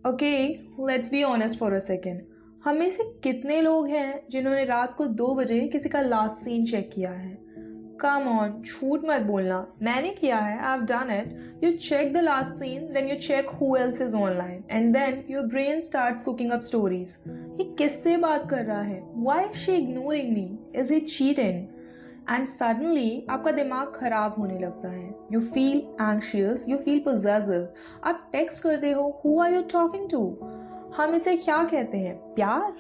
Okay, let's be honest for a second. हम में से कितने लोग हैं जिन्होंने रात को 2 बजे किसी का लास्ट सीन चेक किया है? कम ऑन, झूठ मत बोलना, मैंने किया है, I have done it. You check the last seen, then you check who else is online and then your brain starts cooking up stories. ये किससे बात कर रहा है? Why is she ignoring me? Is he cheating? And suddenly आपका दिमाग खराब होने लगता है। You feel anxious, you feel possessive. आप टेक्स्ट करते हो, who are you talking to? हम इसे क्या कहते हैं? प्यार,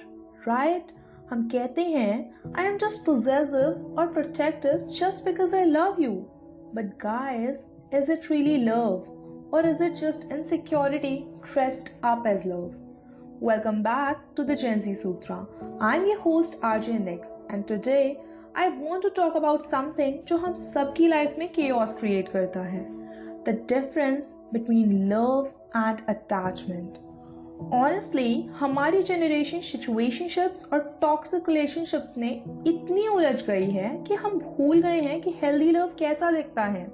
राइट? हम कहते हैं आई एम जस्ट पोजेसिव और protective just because I love you. But guys, is it really love or is it just insecurity dressed up as love? Welcome back to the Gen Z Sutra. I'm your host RJ Nix and today I want to talk about something जो हम सबकी life में chaos create करता है. The difference between love and attachment. Honestly, हमारी generation situationships और toxic relationships में इतनी उलझ गई है कि हम भूल गए हैं कि healthy love कैसा दिखता है.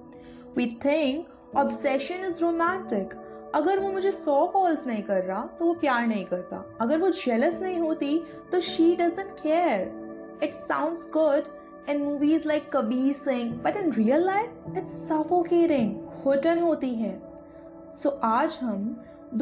We think obsession is romantic. अगर वो मुझे 100 कॉल्स नहीं कर रहा तो वो प्यार नहीं करता. अगर वो jealous नहीं होती तो she doesn't care. It sounds good in movies like Kabir Singh, but in real life it's suffocating. घुटन होती है. So आज हम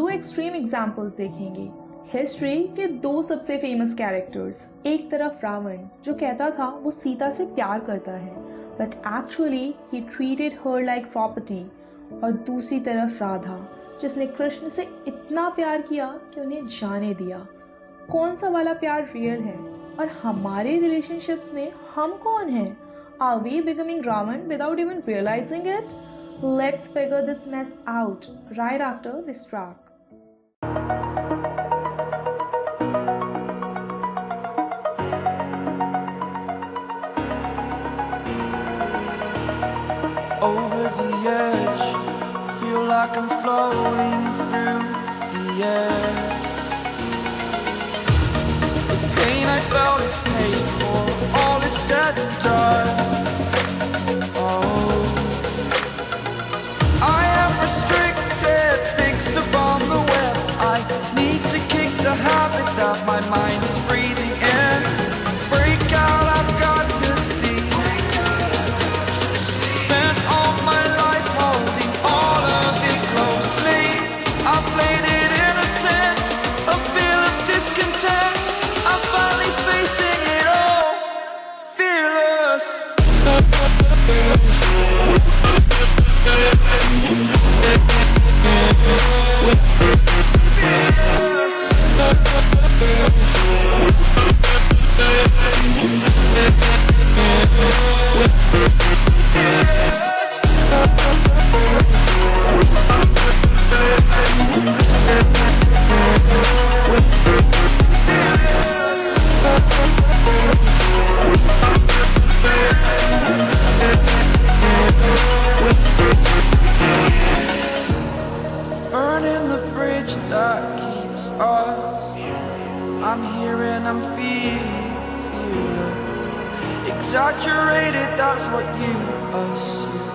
2 extreme examples देखेंगे. हिस्ट्री के 2 सबसे फेमस कैरेक्टर्स. एक तरफ रावण जो कहता था वो सीता से प्यार करता है, but actually he treated her like property. और दूसरी तरफ राधा जिसने कृष्ण से इतना प्यार किया कि उन्हें जाने दिया. कौन सा वाला प्यार रियल है? और हमारे रिलेशनशिप्स में हम कौन हैं? Are we becoming Ravana without even realizing it? Let's figure this mess out right after this track. Over the edge, feel like I'm floating through the air. The pain I felt is paid for, all is said and done. Oh, I am restricted, fixed upon the web. I need to kick the habit that my mind is breathing in. Break out, I've got to see. Spent all my life holding all of it closely. I played it innocent, a feel of discontent. I'm finally facing it all, fearless. Burning the bridge that keeps us. I'm here and I'm feeling fearless. Exaggerated, that's what you assume.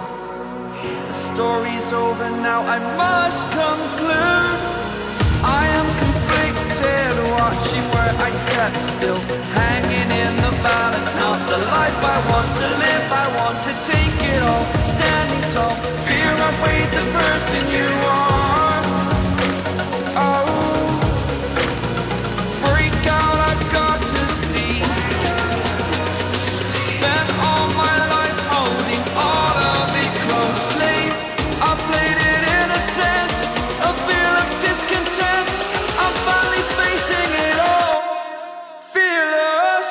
The story's over now, I must conclude. I am conflicted, watching where I step still. Hanging in the balance, not the life I want to live. I want to take it all, standing tall. Fear I weighed the person you are. Oh, break out, I've got to see. Spent all my life holding all of it closely. I played it innocent, a feel of discontent. I'm finally facing it all, fearless.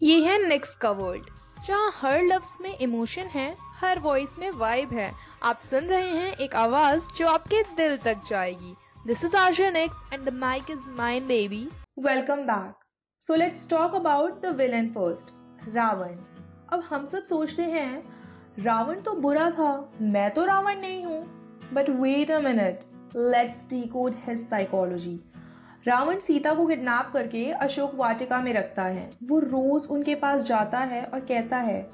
ये है next का world, जहाँ हर लफ्ज में emotion है, her voice में vibe है। आप सुन रहे हैं एक आवाज जो आपके दिल तक जाएगी। This is Asha next and the mic is mine baby. Welcome back. So let's talk about the villain first, Ravana. अब हम सब सोचते हैं रावण तो बुरा था, मैं तो रावण नहीं हूँ। But wait a minute, let's decode his psychology. Ravana Sita को किडनैप करके अशोक वाटिका में रखता है। वो रोज उनके पास जाता है और कहता है,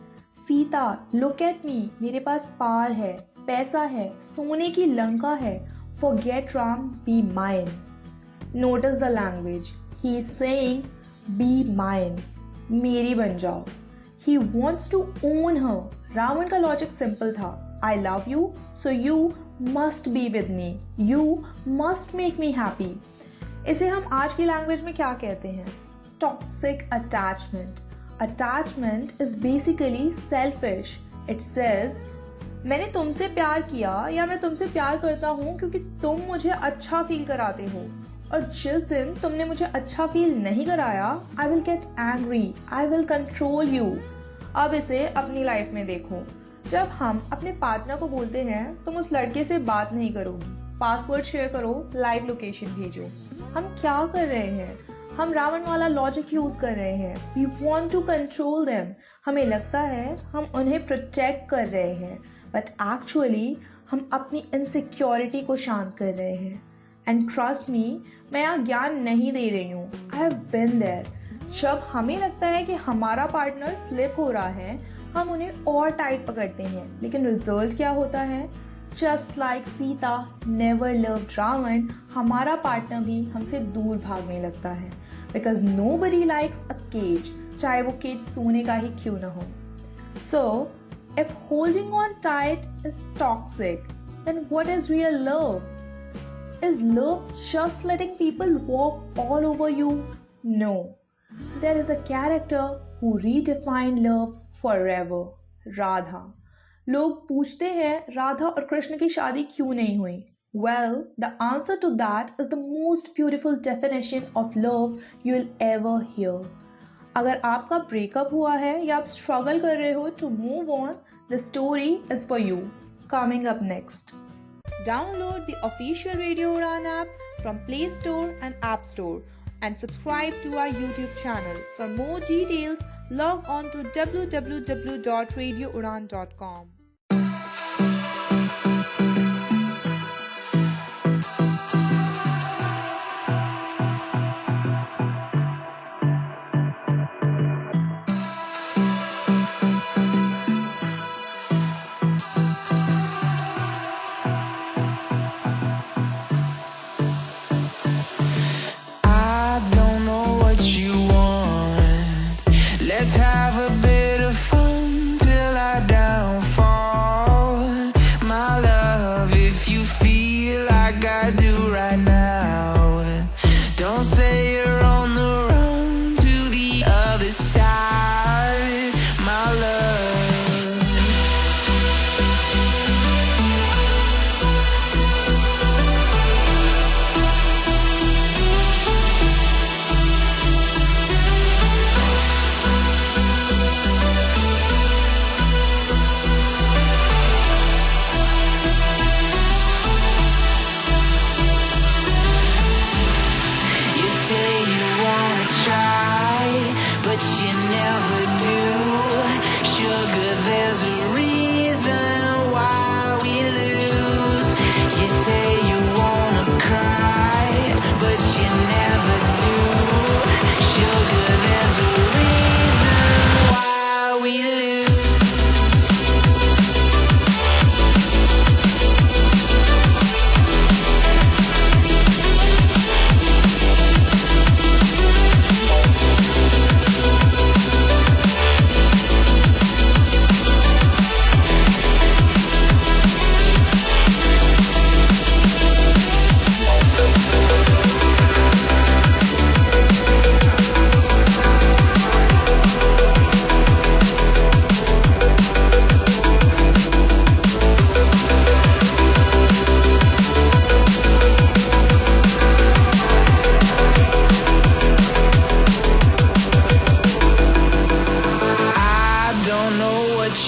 सीता लुक एट मी, मेरे पास पार है, पैसा है, सोने की लंका है, forget Ram, be mine. Notice the language, he is saying be mine, मेरी बन जाओ। ही वॉन्ट्स टू ओन हर। रावण का लॉजिक सिंपल था, I love you so you must be with me, you must make me happy. इसे हम आज की language में क्या कहते हैं? Toxic attachment. Attachment is basically selfish. It says मैंने तुमसे प्यार किया या मैं तुमसे प्यार करता हूँ क्योंकि तुम मुझे अच्छा फील कराते हो, और जिस दिन तुमने मुझे अच्छा फील नहीं कराया, I will get angry, I will control you. अब इसे अपनी लाइफ में देखो। जब हम अपने पार्टनर को बोलते हैं तुम उस लड़के से बात नहीं करोगी, पासवर्ड शेयर करो, लाइव लोकेशन भेजो, हम क्या कर रहे हैं? हम रावण वाला लॉजिक यूज कर रहे हैं। We want to control them. हमें लगता है हम उन्हें प्रोटेक्ट कर रहे हैं, बट एक्चुअली हम अपनी इनसिक्योरिटी को शांत कर रहे हैं। एंड ट्रस्ट मी, मैं यहाँ ज्ञान नहीं दे रही हूँ, आई हैव बीन देयर। जब हमें लगता है कि हमारा पार्टनर स्लिप हो रहा है, हम उन्हें और टाइट पकड़ते हैं, लेकिन रिजल्ट क्या होता है? Just like Sita never loved Ravan, हमारा पार्टनर भी हमसे दूर भागने लगता है। Because nobody likes a cage, चाहे वो केज सोने का ही क्यों ना हो। So if holding on tight is toxic, then what is real love? Is love just letting people walk all over you? No. There is a character who redefined love forever. Radha. लोग पूछते हैं राधा और कृष्ण की शादी क्यों नहीं हुई? Well, the answer to that is the most beautiful definition of love you'll ever hear. अगर आपका ब्रेकअप हुआ है या आप स्ट्रगल कर रहे हो to move on, the story is for you. Coming up next. Download the official Radio Udan app from Play Store and App Store and subscribe to our YouTube channel. For more details, log on to www.radioudan.com. Let's have a bit of fun till I downfall. My love, if you feel like I do right now, don't say you're on the run to the other side. My love.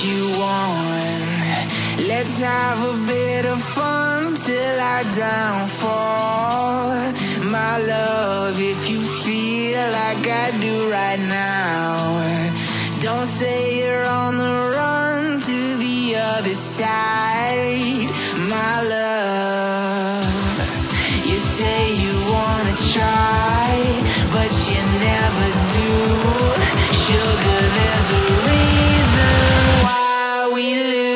you want. Let's have a bit of fun till I downfall. My love, if you feel like I do right now, don't say you're on the run to the other side. My love, you say you wanna try, but you never do. Sugar, there's a reason why we lose.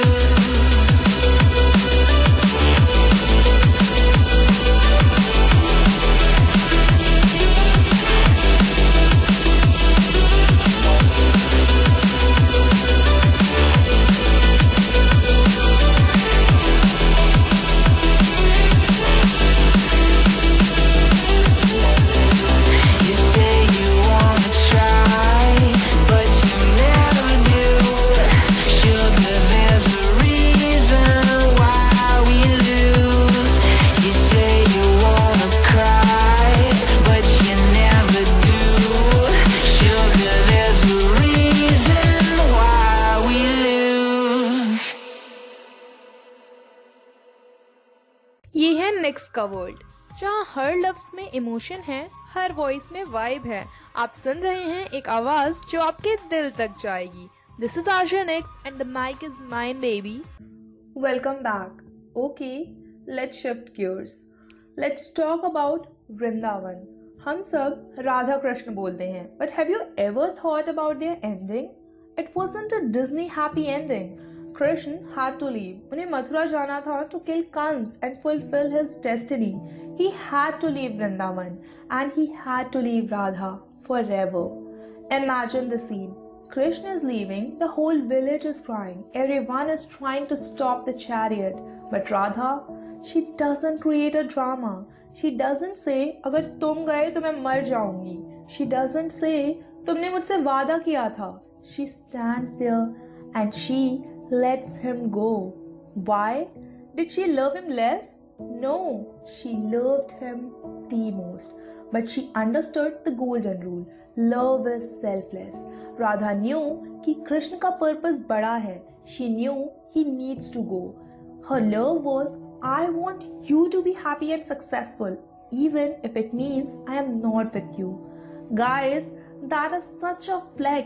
ये है next का world, जहाँ हर लफ्ज में emotion है, her voice में vibe है। आप सुन रहे हैं एक आवाज जो आपके दिल तक जाएगी। This is Asha next and the mic is mine baby. Welcome back. Okay, let's shift gears. Let's talk about Vrindavan. हम सब राधा कृष्ण बोलते हैं, but have you ever thought about their ending? It wasn't a Disney happy ending. Krishna had to leave. उन्हें मथुरा जाना था to kill Kans and fulfill his destiny. He had to leave Vrindavan and he had to leave Radha forever. Imagine the scene. Krishna is leaving, the whole village is crying. Everyone is trying to stop the chariot. But Radha, she doesn't create a drama. She doesn't say, अगर तुम गए तो मैं मर जाऊंगी. She doesn't say, तुमने मुझसे वादा किया था. She stands there and she lets him go. Why? Did she love him less? No, she loved him the most. But she understood the golden rule. Love is selfless. Radha knew कि कृष्ण का purpose बड़ा है. She knew he needs to go. Her love was, I want you to be happy and successful, even if it means I am not with you. Guys, that is such a flex.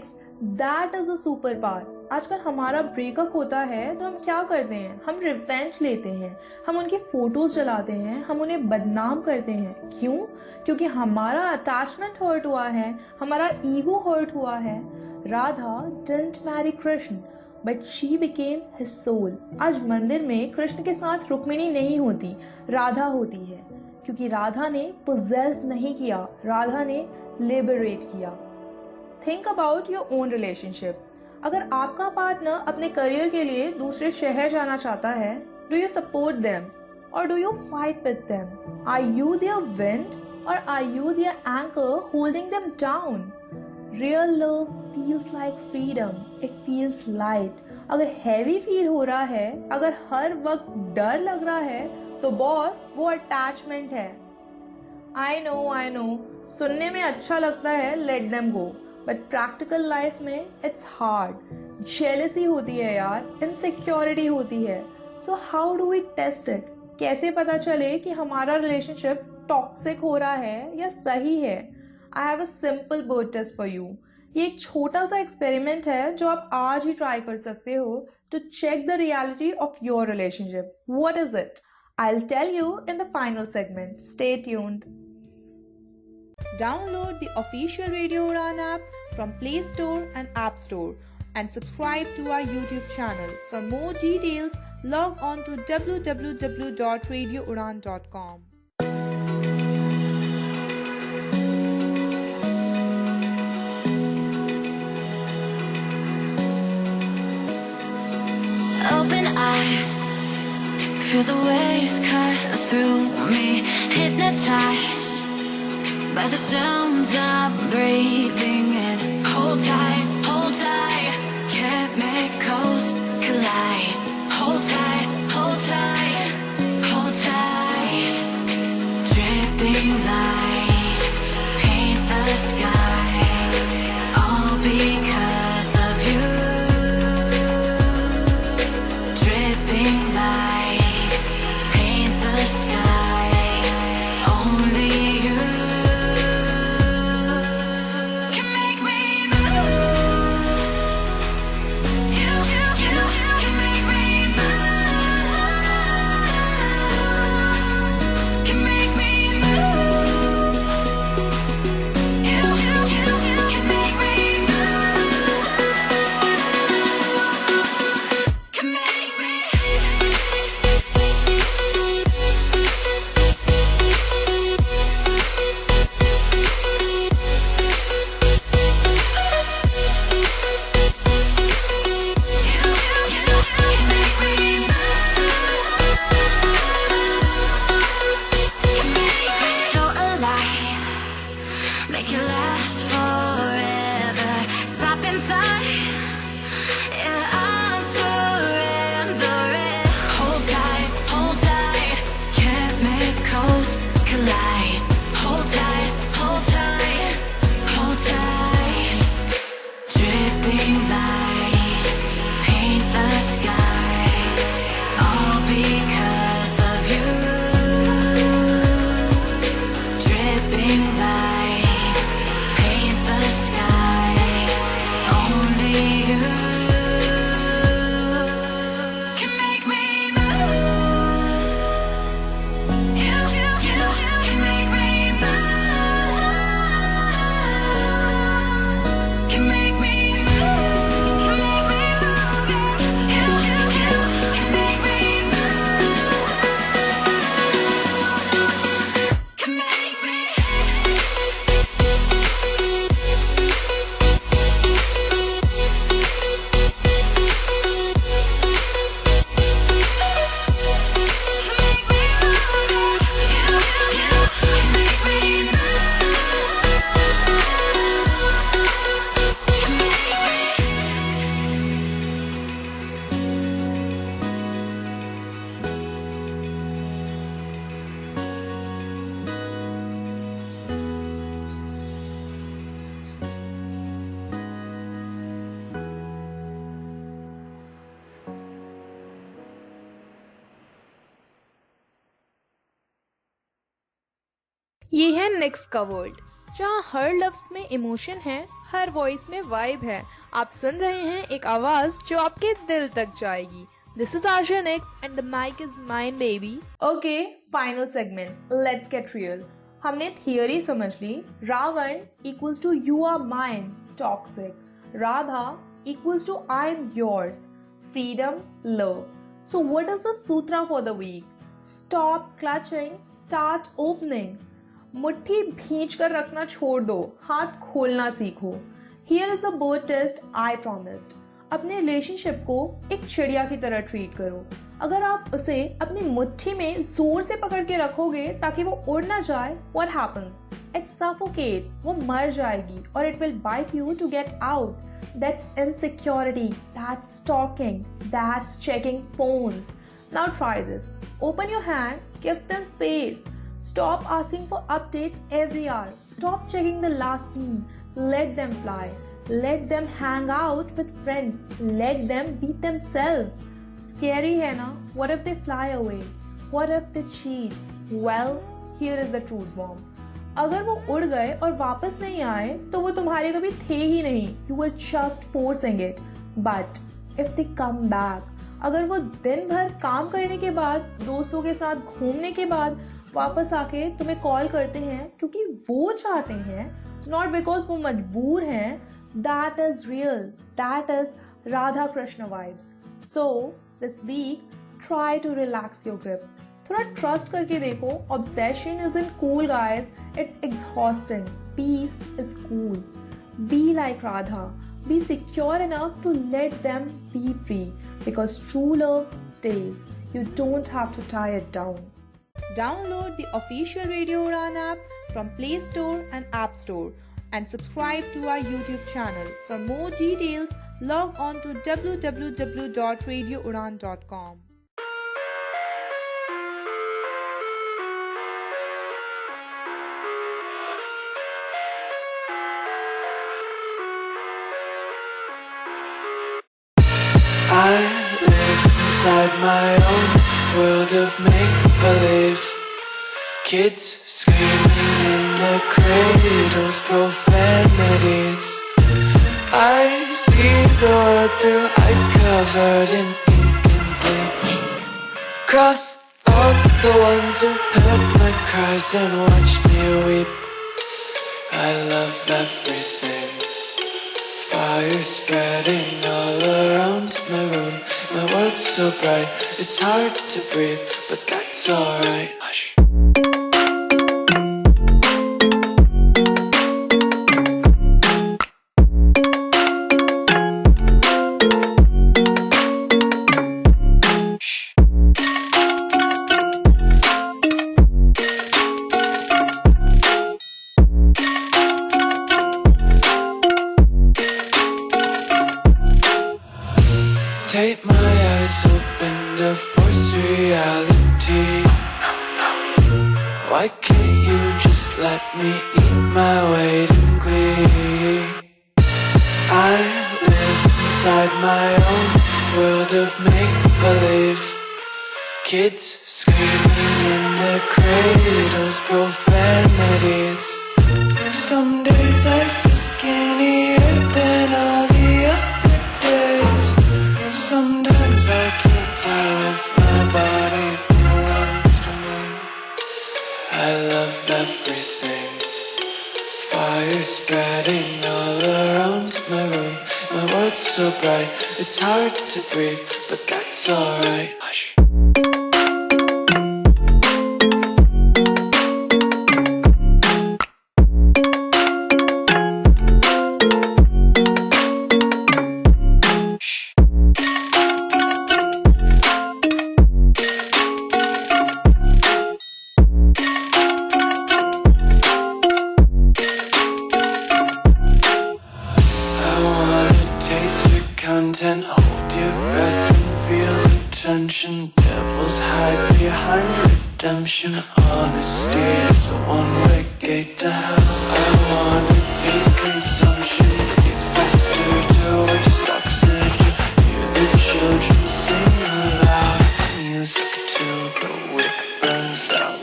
That is a superpower. आजकल हमारा breakup होता है तो हम क्या करते हैं? हम रिवेंज लेते हैं, हम उनकी फोटोज जलाते हैं, हम उन्हें बदनाम करते हैं. क्यों? क्योंकि हमारा अटैचमेंट हर्ट हुआ है, हमारा ईगो हर्ट हुआ है. Radha didn't marry Krishna but she became his soul. आज मंदिर में कृष्ण के साथ रुक्मिणी नहीं होती, राधा होती है, क्योंकि राधा ने पोजेस नहीं किया, राधा ने लिबरेट किया. Think about your own relationship. अगर आपका पार्टनर अपने करियर के लिए दूसरे शहर जाना चाहता है, डू यू सपोर्ट देम और do you fight with them? Are you there wind और are you there anchor holding them down? Real love feels like freedom, it feels light. अगर हैवी फील हो रहा है, अगर हर वक्त डर लग रहा है, तो बॉस वो अटैचमेंट है. आई नो सुनने में अच्छा लगता है let them go, but practical life में इट्स हार्ड. जेलसी होती है यार, इनसिक्योरिटी होती है. So how do we test it? कैसे पता चले कि हमारा रिलेशनशिप टॉक्सिक हो रहा है या सही है? I have a simple bird test for you. ये एक छोटा सा एक्सपेरिमेंट है जो आप आज ही ट्राई कर सकते हो to check the reality of your relationship. What is it? I will tell you in the final segment. Stay tuned. Download the official Radio Udan app from Play Store and App Store and subscribe to our YouTube channel. For more details, log on to www.radioudan.com. Open eye, feel the waves cut through me, hypnotized by the sounds I'm breathing in. Hold tight, chemicals collide. Hold tight, hold tight. Dripping lights paint the skies, all because of you. in time. Yeah, I'm surrendering. Hold tight, chemicals collide. Hold tight, hold tight, hold tight. Dripping lights paint the skies, all because of you. Dripping lights paint the skies, only you can make me move. You can make me move. Can make me move. Can make me move. You can make me move. Can make me. ये है next का world, जहाँ हर लफ्ज में emotion है, her voice में vibe है। आप सुन रहे हैं एक आवाज जो आपके दिल तक जाएगी। This is Asha next and the mic is mine baby. Okay, final segment, let's get real. हमने थियरी समझ ली, Ravan equals to you are mine, toxic. Radha equals to I am yours, freedom, love. So what is the sutra for the week? Stop clutching, start opening. मुट्ठी भींच कर रखना छोड़ दो, हाथ खोलना सीखो। Here is the bird test I promised. अपने relationship को एक चिड़िया की तरह ट्रीट करो। अगर आप उसे अपनी मुट्ठी में जोर से पकड़ के रखोगे ताकि वो उड़ ना जाए, what happens? It suffocates, वो मर जाएगी, और it will bite you to get out. That's insecurity, that's stalking, that's checking phones. Now try this. Open your hand, give them space. Stop asking for updates every hour. Stop checking the last scene. Let them fly. Let them hang out with friends. Let them be themselves. Scary है ना? What if they fly away? What if they cheat? Well, here is the truth bomb. अगर वो उड़ गए और वापस नहीं आए तो वो तुम्हारे कभी थे ही नहीं। You were just forcing it. But if they come back, अगर वो दिन भर काम करने के बाद, दोस्तों के साथ घूमने के बाद वापस आके तुम्हें कॉल करते हैं क्योंकि वो चाहते हैं, not because वो मजबूर हैं, that is real. That is Radha Krishna vibes. So this week, try to relax your grip. थोड़ा ट्रस्ट करके देखो। Obsession isn't cool, guys. It's exhausting. Peace is cool. Be like Radha. Be secure enough to let them be free. Because true love stays. You don't have to tie it down. Download the official Radio Udan app from Play Store and App Store. And subscribe to our YouTube channel. For more details, log on to www.radioudan.com. I live inside my own world of make-believe. Kids screaming in the cradles, profanities. I see the world through ice covered in ink and bleach. Cross out the ones who heard my cries and watched me weep. I love everything. Fire spreading all around my room. My world's so bright, it's hard to breathe, but that's alright. Hush. tape my eyes open to force reality. Why can't you just let me eat my weight in glee? I live inside my own world of make-believe. Kids screaming in their cradles, profanities. Some days I feel skinnier than all the other days. Sometimes I can't tell if my body belongs to me. I love everything. Fire spreading all around my room. My world's so bright, it's hard to breathe, but that's alright. Hush. Content, hold your breath and feel the tension. Devils hide behind redemption. Honesty is a one-way gate to hell. I wanna taste consumption. Eat faster to waste oxygen. Hear the children sing aloud. It's music till the wick burns out.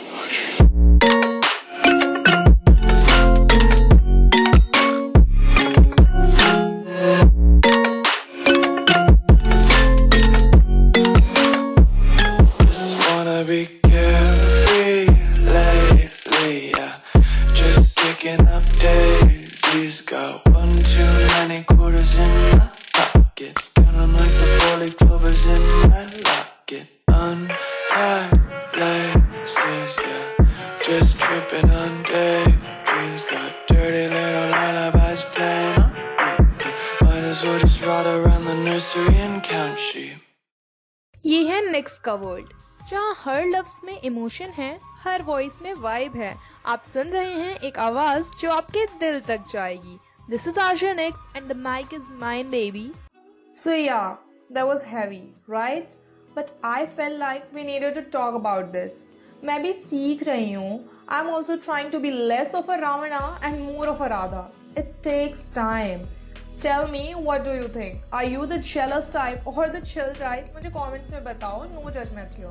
Be carefree lately, yeah. Just picking up daisies. Got one too many quarters in my pocket. Counting like the 4-leaf clovers in my locket. Untied laces, yeah. Just tripping on daydreams. Got dirty little lullabies playing on repeat. Might as well just ride around the nursery and count sheep. ये है next का world, जहाँ हर लफ्ज में emotion है, her voice में vibe है। आप सुन रहे हैं एक आवाज जो आपके दिल तक जाएगी। This is Arjan next and the mic is mine baby. So yeah, that was heavy, right? But I felt like we needed to talk about this. मैं भी सीख रही हूँ। I am also trying to be less of a Ravana and more of a Radha. It takes time. Tell me, what do you think? Are you the jealous type or the chill type? मुझे comments में बताओ. No judgment here.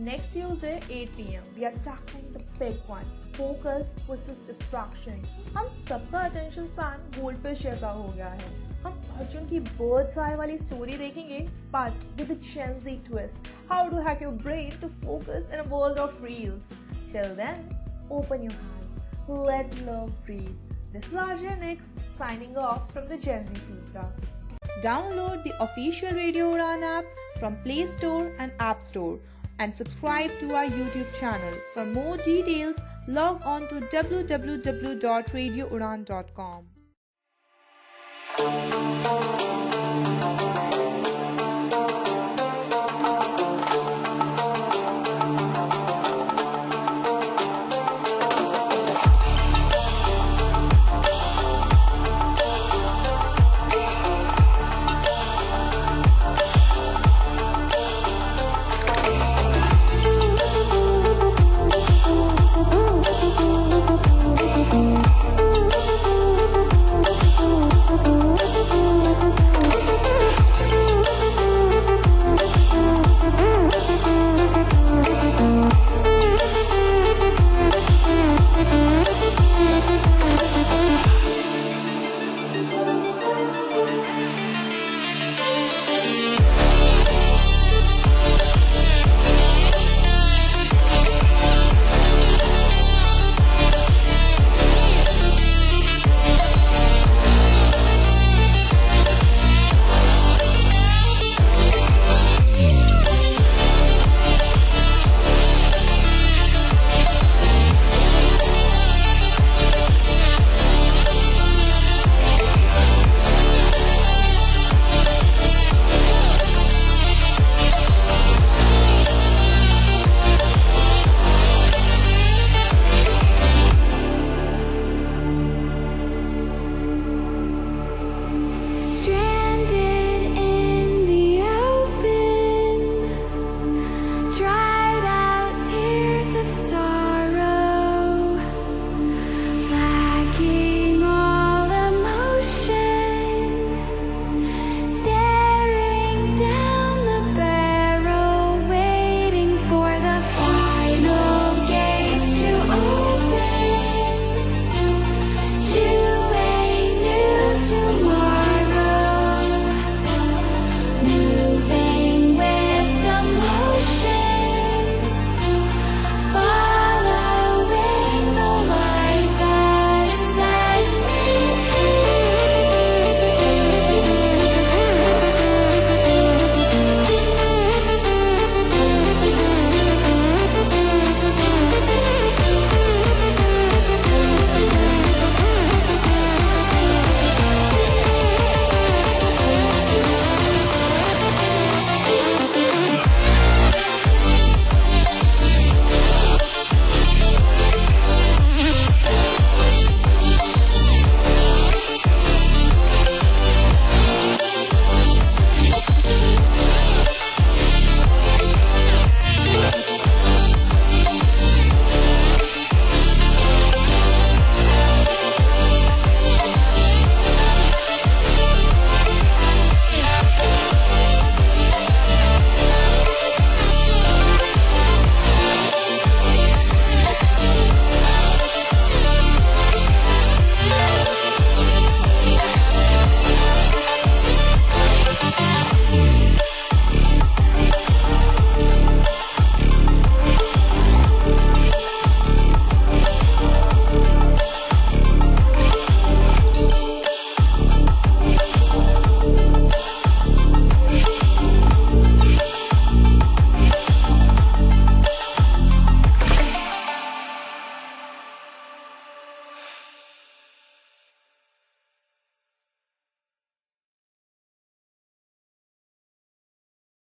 Next Tuesday, 8 PM, we are tackling the big ones. Focus versus distraction. हम सबका attention span goldfish जैसा हो गया है. हम अर्जुन की bird's eye वाली story देखेंगे, but with a Gen Z twist. How to hack your brain to focus in a world of reels. Till then, open your hands. Let love breathe. This is RJNX signing off from the Gen Z Sutra. Download the official Radio Udan app from Play Store and App Store and subscribe to our YouTube channel. For more details, log on to www.radioudan.com.